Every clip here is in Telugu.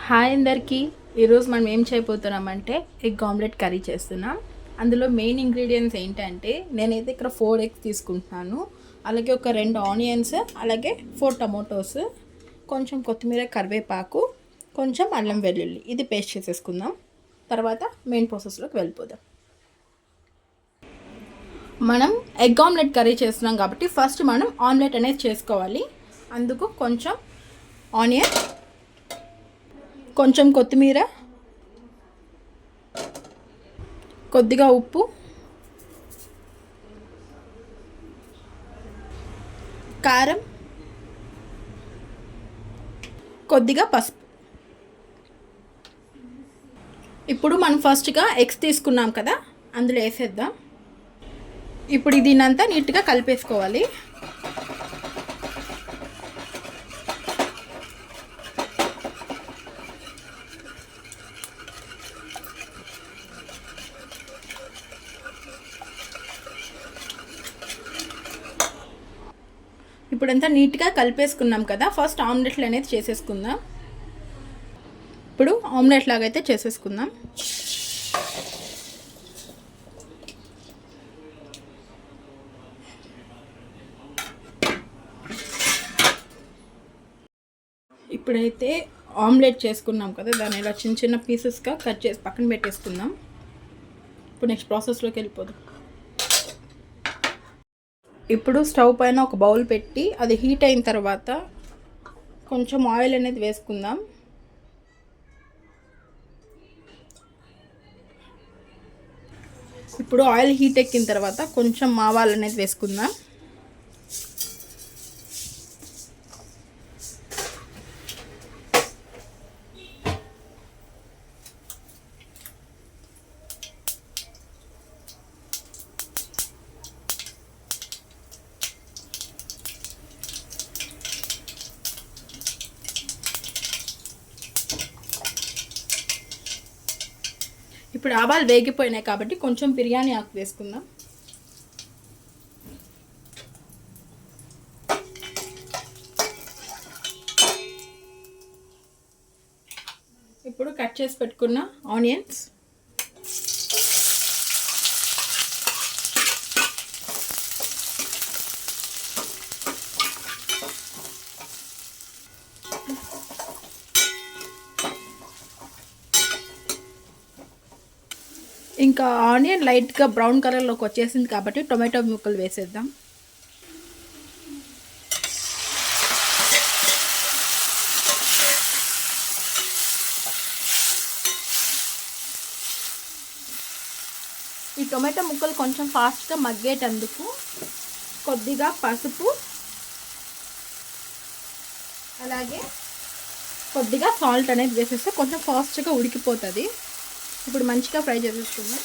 హాయ్ అందరికీ. ఈరోజు మనం ఏం చేయబోతున్నామంటే ఎగ్ ఆమ్లెట్ కర్రీ చేస్తున్నాం. అందులో మెయిన్ ఇంగ్రీడియంట్స్ ఏంటంటే నేనైతే ఇక్కడ 4 ఎగ్స్ తీసుకుంటున్నాను, అలాగే ఒక 2 ఆనియన్స్, అలాగే 4 టమోటోస్, కొంచెం కొత్తిమీర, కరివేపాకు, కొంచెం అల్లం వెల్లుల్లి. ఇది పేస్ట్ చేసేసుకుందాం. తర్వాత మెయిన్ ప్రాసెస్లోకి వెళ్ళిపోదాం. మనం ఎగ్ ఆమ్లెట్ కర్రీ చేస్తున్నాం కాబట్టి ఫస్ట్ మనం ఆమ్లెట్ అనేది చేసుకోవాలి. అందుకు కొంచెం ఆనియన్, కొంచెం కొత్తిమీర, కొద్దిగా ఉప్పు, కారం, కొద్దిగా పసుపు. ఇప్పుడు మనం ఫస్ట్గా ఎగ్స్ తీసుకున్నాం కదా, అందులో వేసేద్దాం. ఇప్పుడు దీనంతా నీట్గా కలిపేసుకోవాలి. ఇప్పుడంతా నీట్గా కలిపేసుకున్నాం కదా, ఫస్ట్ ఆమ్లెట్లు అనేది చేసేసుకుందాం. ఇప్పుడు ఆమ్లెట్ లాగైతే చేసేసుకుందాం. ఇప్పుడైతే ఆమ్లెట్ చేసుకున్నాం కదా, దాన్ని ఇలా చిన్న చిన్న పీసెస్గా కట్ చేసి పక్కన పెట్టేసుకుందాం. ఇప్పుడు నెక్స్ట్ ప్రాసెస్లోకి వెళ్ళిపోదాం. ఇప్పుడు స్టవ్ పైన ఒక బౌల్ పెట్టి అది హీట్ అయిన తర్వాత కొంచెం ఆయిల్ అనేది వేసుకుందాం. ఇప్పుడు ఆయిల్ హీట్ ఎక్కిన తర్వాత కొంచెం ఆవాలు అనేది వేసుకుందాం. ఇప్పుడు ఆవాలు వేగిపోయినాయి కాబట్టి కొంచెం బిర్యానీ ఆకు వేసుకుందాం. ఇప్పుడు కట్ చేసి పెట్టుకున్న ఆనియన్స్, ఇంకా ఆనియన్ లైట్గా బ్రౌన్ కలర్లోకి వచ్చేసింది కాబట్టి టొమాటో ముక్కలు వేసేద్దాం. ఈ టొమాటో ముక్కలు కొంచెం ఫాస్ట్గా మగ్గేటందుకు కొద్దిగా పసుపు, అలాగే కొద్దిగా సాల్ట్ అనేది వేసేస్తే కొంచెం ఫాస్ట్గా ఉడికిపోతుంది. ఇప్పుడు మంచిగా ఫ్రై చేసేసుకుందాం.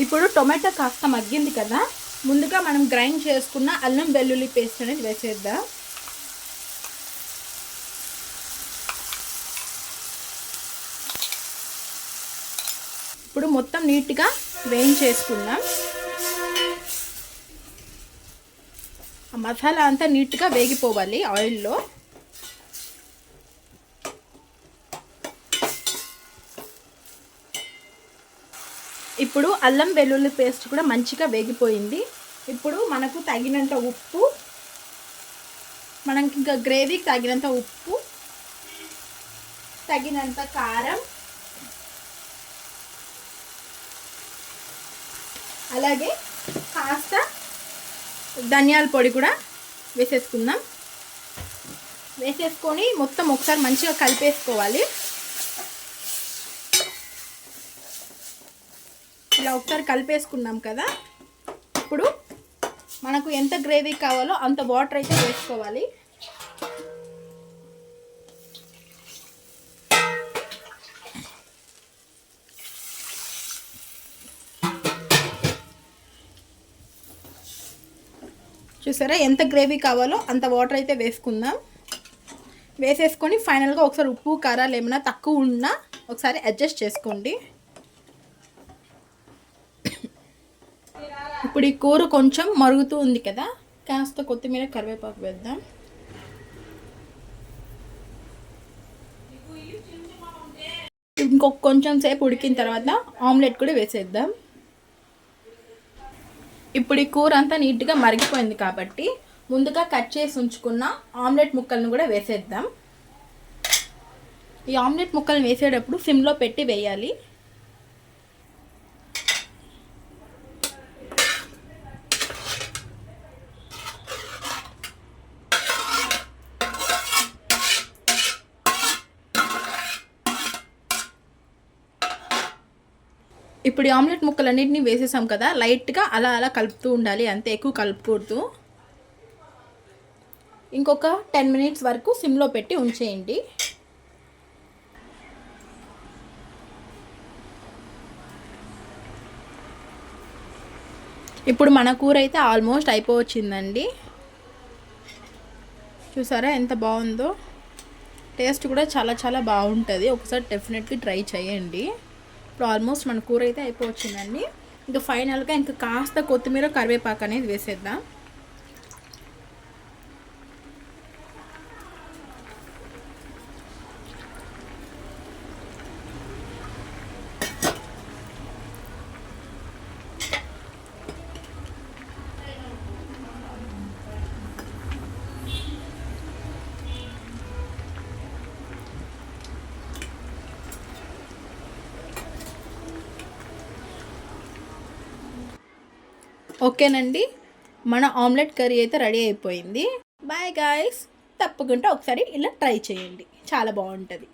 ఇప్పుడు టొమాటో కాస్త మగ్గింది కదా, ముందుగా మనం గ్రైండ్ చేసుకున్న అల్లం వెల్లుల్లి పేస్ట్ అనేది వేసేద్దాం. ఇప్పుడు మొత్తం నీట్గా వేయించేసుకుందాం. ఆ మసాలా అంతా నీట్గా వేగిపోవాలి ఆయిల్లో. ఇప్పుడు అల్లం వెల్లుల్లి పేస్ట్ కూడా మంచిగా వేగిపోయింది. ఇప్పుడు మనకు తగినంత ఉప్పు, మనకి ఇంకా గ్రేవీకి తగినంత ఉప్పు, తగినంత కారం, అలాగే కాస్త ధనియాల పొడి కూడా వేసేసుకుందాం. వేసేసుకొని మొత్తం ఒకసారి మంచిగా కలిపేసుకోవాలి. ఇలా ఒకసారి కలిపేసుకున్నాం కదా, ఇప్పుడు మనకు ఎంత గ్రేవీ కావాలో అంత వాటర్ అయితే వేసుకోవాలి. చూసారా, ఎంత గ్రేవీ కావాలో అంత వాటర్ అయితే వేసుకుందాం. వేసేసుకొని ఫైనల్గా ఒకసారి ఉప్పు కారాలు ఏమైనా తక్కువ ఉన్నా ఒకసారి అడ్జస్ట్ చేసుకోండి. ఇప్పుడు ఈ కూర కొంచెం మరుగుతూ ఉంది కదా, కాస్త కొత్తిమీర కరివేపాకు వేద్దాం. ఇంకొక కొంచెం సేపు ఉడికిన తర్వాత ఆమ్లెట్ కూడా వేసేద్దాం. ఇప్పుడు ఈ కూర అంతా నీట్గా మరిగిపోయింది కాబట్టి ముందుగా కట్ చేసి ఉంచుకున్న ఆమ్లెట్ ముక్కలను కూడా వేసేద్దాం. ఈ ఆమ్లెట్ ముక్కలను వేసేటప్పుడు సిమ్లో పెట్టి వేయాలి. ఇప్పుడు ఈ ఆమ్లెట్ ముక్కలన్నింటినీ వేసేసాం కదా, లైట్గా అలా అలా కలుపుతూ ఉండాలి, అంతే, ఎక్కువ కలుపుకూడదు. ఇంకొక 10 మినిట్స్ వరకు సిమ్లో పెట్టి ఉంచేయండి. ఇప్పుడు మన కూర అయితే ఆల్మోస్ట్ అయిపోవచ్చిందండి. చూసారా ఎంత బాగుందో, టేస్ట్ కూడా చాలా చాలా బాగుంటుంది. ఒకసారి డెఫినెట్లీ ట్రై చేయండి. ఇప్పుడు ఆల్మోస్ట్ మన కూర అయితే అయిపోవచ్చిందండి. ఇంకా ఫైనల్గా ఇంకా కాస్త కొత్తిమీర కరివేపాకు అనేది వేసేద్దాం. ఓకేనండి, మన ఆమ్లెట్ కర్రీ అయితే రెడీ అయిపోయింది. బాయ్ గాయ్స్, తప్పకుండా ఒకసారి ఇలా ట్రై చేయండి, చాలా బాగుంటుంది.